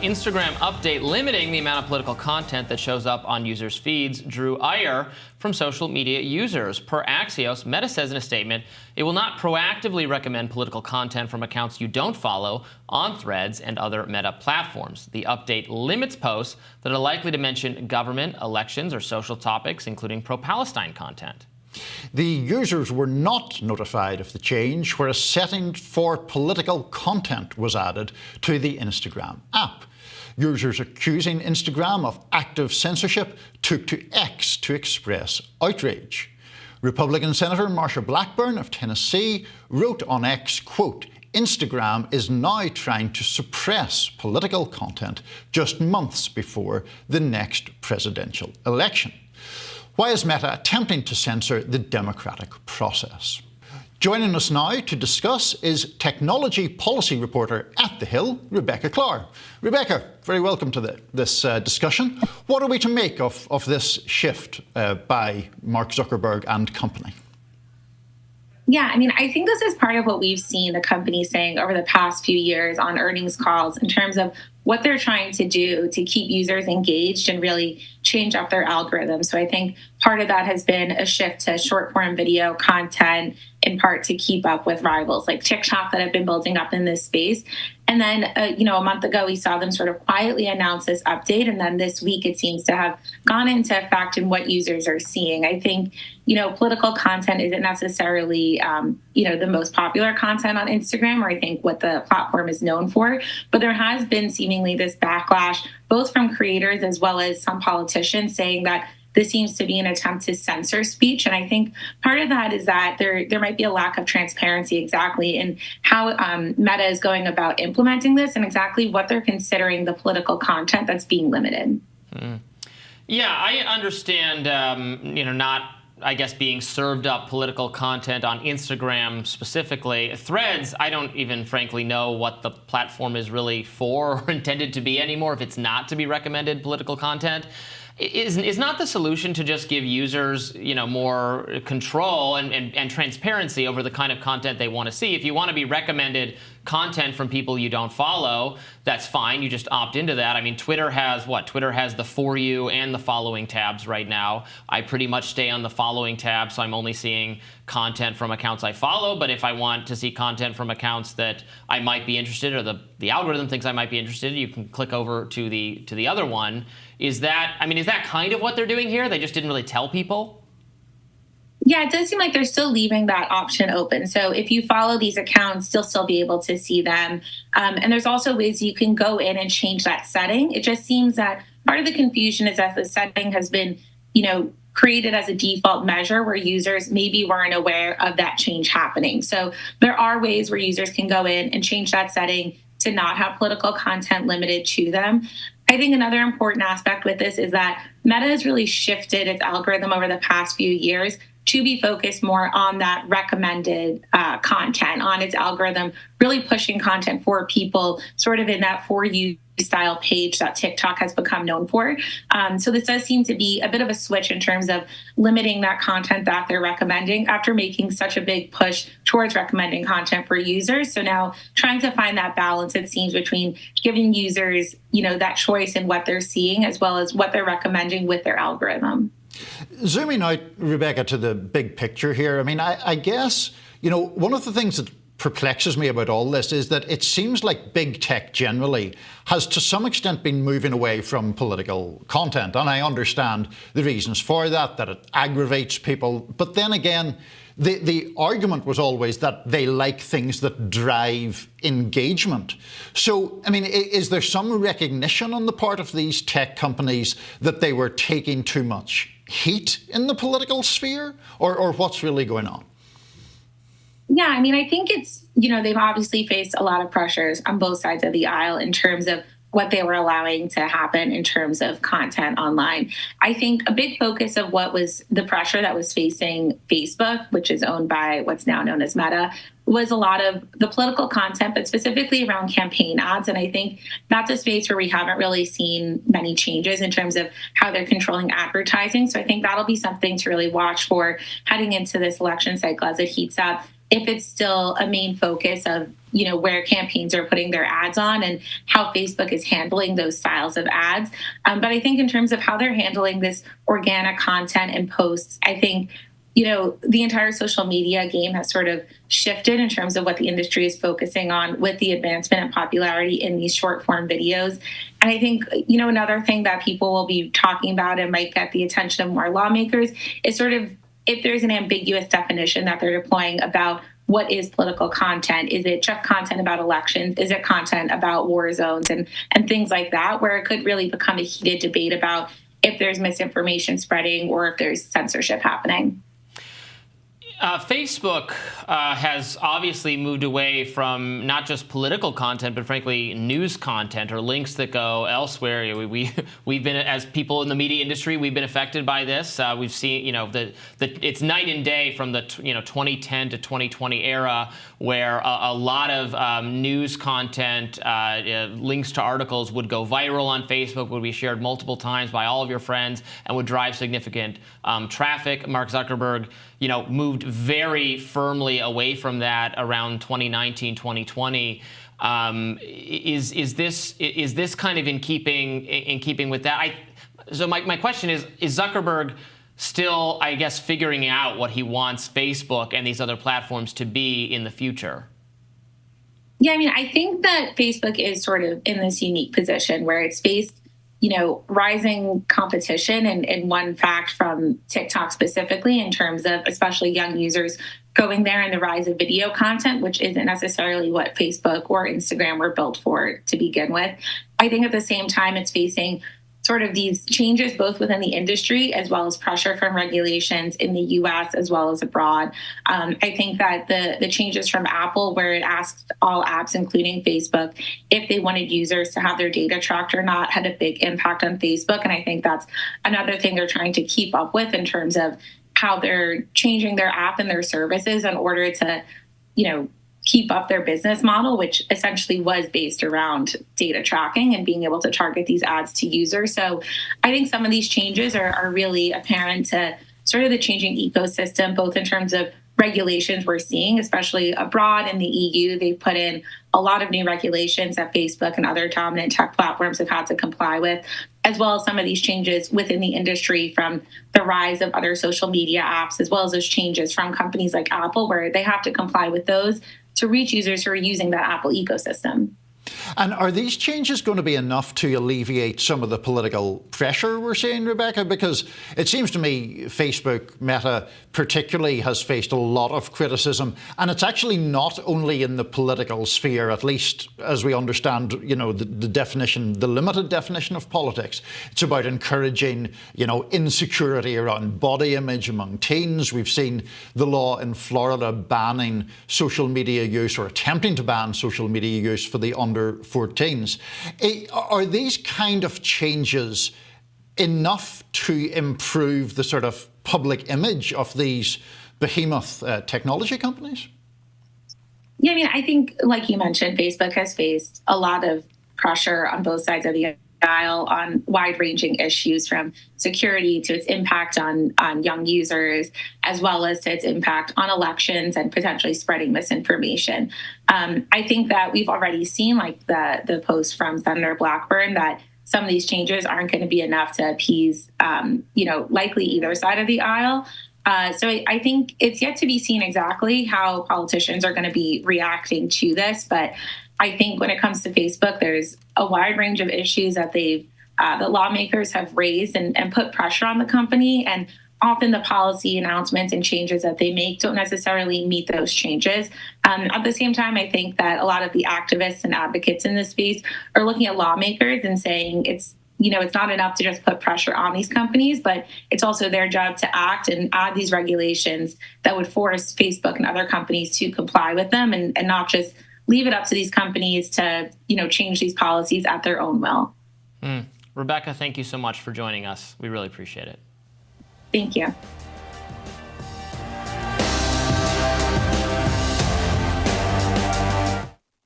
Instagram update limiting the amount of political content that shows up on users' feeds drew ire from social media users. Per Axios, Meta says in a statement, it will not proactively recommend political content from accounts you don't follow on Threads and other Meta platforms. The update limits posts that are likely to mention government, elections, or social topics, including pro-Palestine content. The users were not notified of the change, where a setting for political content was added to the Instagram app. Users accusing Instagram of active censorship took to X to express outrage. Republican Senator Marsha Blackburn of Tennessee wrote on X, quote, Instagram is now trying to suppress political content just months before the next presidential election. Why is Meta attempting to censor the democratic process? Joining us now to discuss is technology policy reporter at The Hill, Rebecca Klar. Rebecca, very welcome to this discussion. What are we to make of this shift by Mark Zuckerberg and company? Yeah, I mean, I think this is part of what we've seen the company saying over the past few years on earnings calls in terms of what they're trying to do to keep users engaged and really change up their algorithms. So I think part of that has been a shift to short form video content, in part to keep up with rivals like TikTok that have been building up in this space. And then, a month ago, we saw them sort of quietly announce this update. And then this week, it seems to have gone into effect in what users are seeing. I think, political content isn't necessarily, the most popular content on Instagram, or I think what the platform is known for. But there has been seemingly this backlash, both from creators as well as some politicians saying that this seems to be an attempt to censor speech. And I think part of that is that there might be a lack of transparency exactly in how Meta is going about implementing this and exactly what they're considering the political content that's being limited. Yeah, I understand, not, I guess, being served up political content on Instagram specifically. Threads, I don't even frankly know what the platform is really for or intended to be anymore if it's not to be recommended political content. Is not the solution to just give users, more control and transparency over the kind of content they want to see? If you want to be recommended content from people you don't follow, that's fine. You just opt into that. I mean, Twitter has what? Twitter has the For You and the Following tabs right now. I pretty much stay on the Following tab, so I'm only seeing content from accounts I follow. But if I want to see content from accounts that I might be interested, or the algorithm thinks I might be interested, you can click over to the other one. Is that kind of what they're doing here? They just didn't really tell people? Yeah, it does seem like they're still leaving that option open. So if you follow these accounts, you'll still be able to see them. And there's also ways you can go in and change that setting. It just seems that part of the confusion is that the setting has been, created as a default measure where users maybe weren't aware of that change happening. So there are ways where users can go in and change that setting to not have political content limited to them. I think another important aspect with this is that Meta has really shifted its algorithm over the past few years to be focused more on that recommended content, on its algorithm, really pushing content for people sort of in that For You style page that TikTok has become known for. So this does seem to be a bit of a switch in terms of limiting that content that they're recommending after making such a big push towards recommending content for users. So now trying to find that balance, it seems, between giving users, that choice in what they're seeing as well as what they're recommending with their algorithm. Zooming out, Rebecca, to the big picture here, I mean, I guess, one of the things that perplexes me about all this is that it seems like big tech generally has to some extent been moving away from political content. And I understand the reasons for that it aggravates people. But then again, the argument was always that they like things that drive engagement. So, I mean, is there some recognition on the part of these tech companies that they were taking too much heat in the political sphere? Or what's really going on? Yeah, I mean, I think it's, they've obviously faced a lot of pressures on both sides of the aisle in terms of what they were allowing to happen in terms of content online. I think a big focus of what was the pressure that was facing Facebook, which is owned by what's now known as Meta, was a lot of the political content, but specifically around campaign ads. And I think that's a space where we haven't really seen many changes in terms of how they're controlling advertising. So I think that'll be something to really watch for heading into this election cycle as it heats up. if it's still a main focus of, where campaigns are putting their ads on and how Facebook is handling those styles of ads. But I think in terms of how they're handling this organic content and posts, I think, the entire social media game has sort of shifted in terms of what the industry is focusing on with the advancement and popularity in these short form videos. And I think, another thing that people will be talking about and might get the attention of more lawmakers is sort of if there's an ambiguous definition that they're deploying about what is political content. Is it just content about elections? Is it content about war zones and things like that, where it could really become a heated debate about if there's misinformation spreading or if there's censorship happening? Facebook has obviously moved away from not just political content, but frankly, news content or links that go elsewhere. We've been, as people in the media industry, we've been affected by this. We've seen, it's night and day from the 2010 to 2020 era, where a lot of news content, links to articles would go viral on Facebook, would be shared multiple times by all of your friends, and would drive significant traffic. Mark Zuckerberg, moved very firmly away from that around 2019, 2020. Is this kind of in keeping with that? So my question is Zuckerberg still, I guess, figuring out what he wants Facebook and these other platforms to be in the future? Yeah, I think that Facebook is sort of in this unique position where it's faced rising competition and one fact from TikTok specifically in terms of especially young users going there and the rise of video content, which isn't necessarily what Facebook or Instagram were built for to begin with. I think at the same time, it's facing sort of these changes both within the industry as well as pressure from regulations in the US as well as abroad. I think that the changes from Apple, where it asked all apps, including Facebook, if they wanted users to have their data tracked or not, had a big impact on Facebook. And I think that's another thing they're trying to keep up with in terms of how they're changing their app and their services in order to, keep up their business model, which essentially was based around data tracking and being able to target these ads to users. So I think some of these changes are really apparent to sort of the changing ecosystem, both in terms of regulations we're seeing, especially abroad in the EU. They put in a lot of new regulations that Facebook and other dominant tech platforms have had to comply with, as well as some of these changes within the industry from the rise of other social media apps, as well as those changes from companies like Apple, where they have to comply with those to reach users who are using that Apple ecosystem. And are these changes going to be enough to alleviate some of the political pressure we're seeing, Rebecca? Because it seems to me Facebook, Meta particularly, has faced a lot of criticism. And it's actually not only in the political sphere, at least as we understand, the definition, the limited definition of politics. It's about encouraging, insecurity around body image among teens. We've seen the law in Florida banning social media use or attempting to ban social media use for the under 14s. Are these kind of changes enough to improve the sort of public image of these behemoth technology companies? Yeah, I think, like you mentioned, Facebook has faced a lot of pressure on both sides of the aisle on wide-ranging issues, from security to its impact on young users, as well as to its impact on elections and potentially spreading misinformation. I think that we've already seen, like the post from Senator Blackburn, that some of these changes aren't going to be enough to appease, likely either side of the aisle. So I think it's yet to be seen exactly how politicians are going to be reacting to this. But I think when it comes to Facebook, there's a wide range of issues that that lawmakers have raised and put pressure on the company. And often the policy announcements and changes that they make don't necessarily meet those changes. At the same time, I think that a lot of the activists and advocates in this space are looking at lawmakers and saying it's not enough to just put pressure on these companies, but it's also their job to act and add these regulations that would force Facebook and other companies to comply with them and not just leave it up to these companies to, change these policies at their own will. Rebecca, thank you so much for joining us. We really appreciate it. Thank you.